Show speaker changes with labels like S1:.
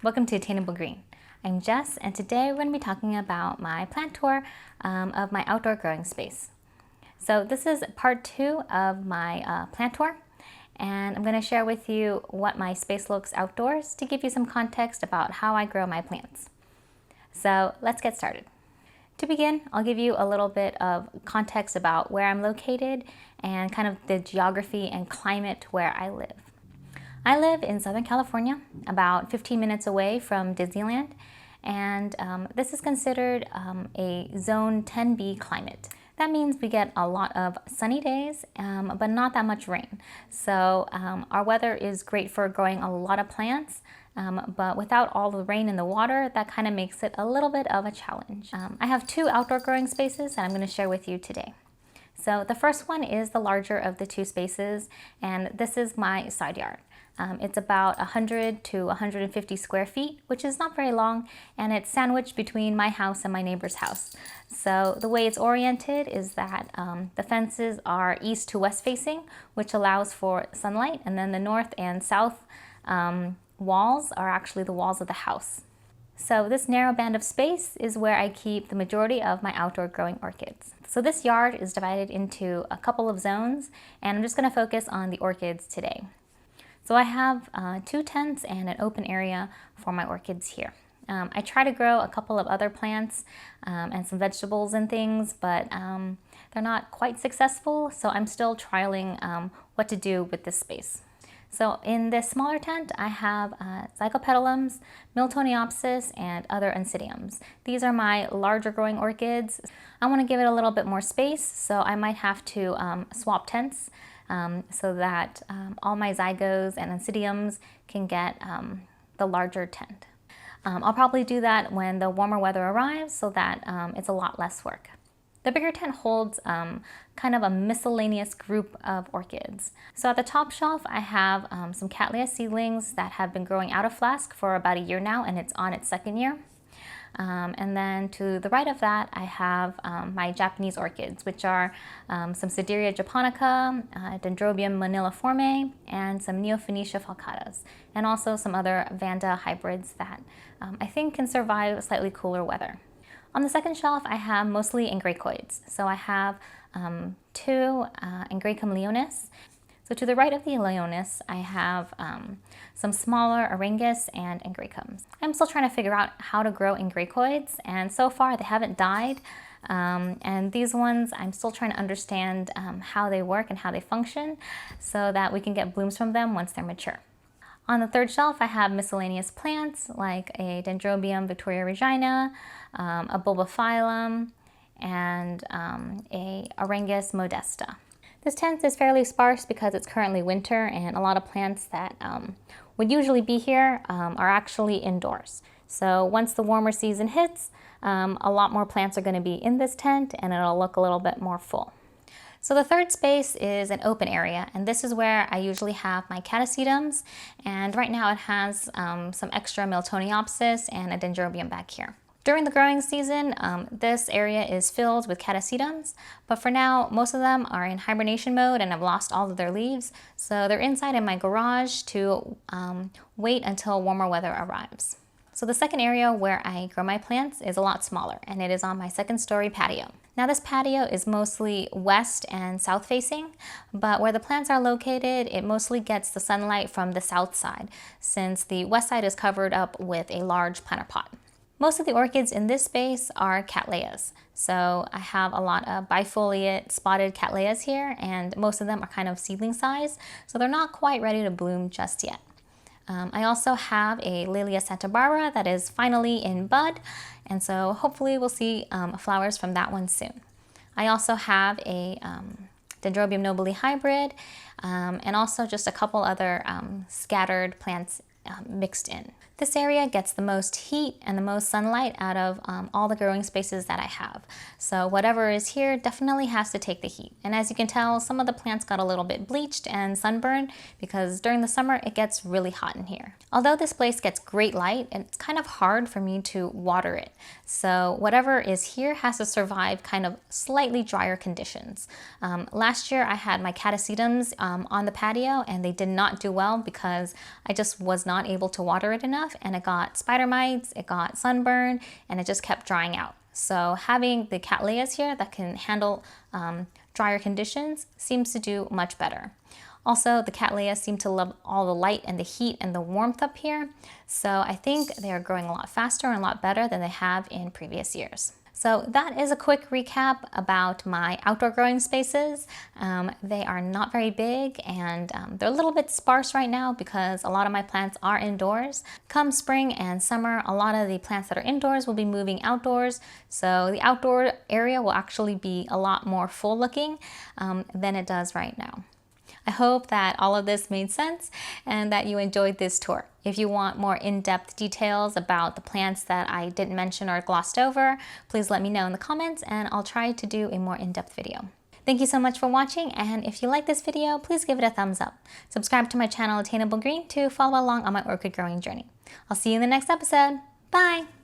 S1: Welcome to Attainable Green. I'm Jess, and today we're going to be talking about my plant tour of my outdoor growing space. So this is part 2 of my plant tour, and I'm going to share with you what my space looks outdoors to give you some context about how I grow my plants. So let's get started. To begin, I'll give you a little bit of context about where I'm located and kind of the geography and climate where I live. I live in Southern California, about 15 minutes away from Disneyland, and this is considered a Zone 10B climate. That means we get a lot of sunny days, but not that much rain. So our weather is great for growing a lot of plants, but without all the rain and the water, that kind of makes it a little bit of a challenge. I have 2 outdoor growing spaces that I'm going to share with you today. So the first one is the larger of the 2 spaces, and this is my side yard. It's about 100 to 150 square feet, which is not very long, and it's sandwiched between my house and my neighbor's house. So the way it's oriented is that the fences are east to west facing, which allows for sunlight, and then the north and south walls are actually the walls of the house. So this narrow band of space is where I keep the majority of my outdoor growing orchids. So this yard is divided into a couple of zones, and I'm just going to focus on the orchids today. So I have 2 tents and an open area for my orchids here. I try to grow a couple of other plants and some vegetables and things, but they're not quite successful, so I'm still trialing what to do with this space. So in this smaller tent, I have Zygopetalums, Miltoniopsis, and other Oncidiums. These are my larger growing orchids. I want to give it a little bit more space, so I might have to swap tents so that all my Zygos and Oncidiums can get the larger tent. I'll probably do that when the warmer weather arrives so that it's a lot less work. The bigger tent holds kind of a miscellaneous group of orchids. So at the top shelf, I have some Cattleya seedlings that have been growing out of flask for about a year now, and it's on its 2nd year. And then to the right of that, I have my Japanese orchids, which are some Sideria japonica, Dendrobium maniliforme, and some Neophonetia falcatas, and also some other Vanda hybrids that I think can survive slightly cooler weather. On the 2nd shelf, I have mostly Angraecoids. So I have 2 Angraecum leonis. So to the right of the leonis, I have some smaller Arangus and Angraecums. I'm still trying to figure out how to grow Angraecoids, and so far they haven't died. And these ones, I'm still trying to understand how they work and how they function so that we can get blooms from them once they're mature. On the 3rd shelf, I have miscellaneous plants like a Dendrobium Victoria Regina, a Bulbophyllum, and a Arangus modesta. This tent is fairly sparse because it's currently winter, and a lot of plants that would usually be here are actually indoors. So once the warmer season hits, a lot more plants are going to be in this tent, and it'll look a little bit more full. So the 3rd space is an open area, and this is where I usually have my catasetums, and right now it has some extra Miltoniopsis and a Dendrobium back here. During the growing season, this area is filled with catasetums, but for now, most of them are in hibernation mode and have lost all of their leaves, so they're inside in my garage to wait until warmer weather arrives. So the 2nd area where I grow my plants is a lot smaller, and it is on my 2nd story patio. Now this patio is mostly west and south facing, but where the plants are located, it mostly gets the sunlight from the south side, since the west side is covered up with a large planter pot. Most of the orchids in this space are Cattleyas. So I have a lot of bifoliate spotted Cattleyas here, and most of them are kind of seedling size, so they're not quite ready to bloom just yet. I also have a Lilia Santa Barbara that is finally in bud, and so hopefully we'll see flowers from that one soon. I also have a Dendrobium nobile hybrid, and also just a couple other scattered plants mixed in. This area gets the most heat and the most sunlight out of all the growing spaces that I have. So whatever is here definitely has to take the heat. And as you can tell, some of the plants got a little bit bleached and sunburned because during the summer it gets really hot in here. Although this place gets great light, it's kind of hard for me to water it. So whatever is here has to survive kind of slightly drier conditions. Last year I had my catasetums on the patio, and they did not do well because I just was not not able to water it enough, and it got spider mites, it got sunburn, and it just kept drying out. So having the cattleyas here that can handle drier conditions seems to do much better. Also, the cattleyas seem to love all the light and the heat and the warmth up here, so I think they are growing a lot faster and a lot better than they have in previous years. So that is a quick recap about my outdoor growing spaces. They are not very big, and they're a little bit sparse right now because a lot of my plants are indoors. Come spring and summer, a lot of the plants that are indoors will be moving outdoors, so the outdoor area will actually be a lot more full looking than it does right now. I hope that all of this made sense and that you enjoyed this tour. If you want more in-depth details about the plants that I didn't mention or glossed over, please let me know in the comments and I'll try to do a more in-depth video. Thank you so much for watching, and if you like this video, please give it a thumbs up. Subscribe to my channel Attainable Green to follow along on my orchid growing journey. I'll see you in the next episode. Bye!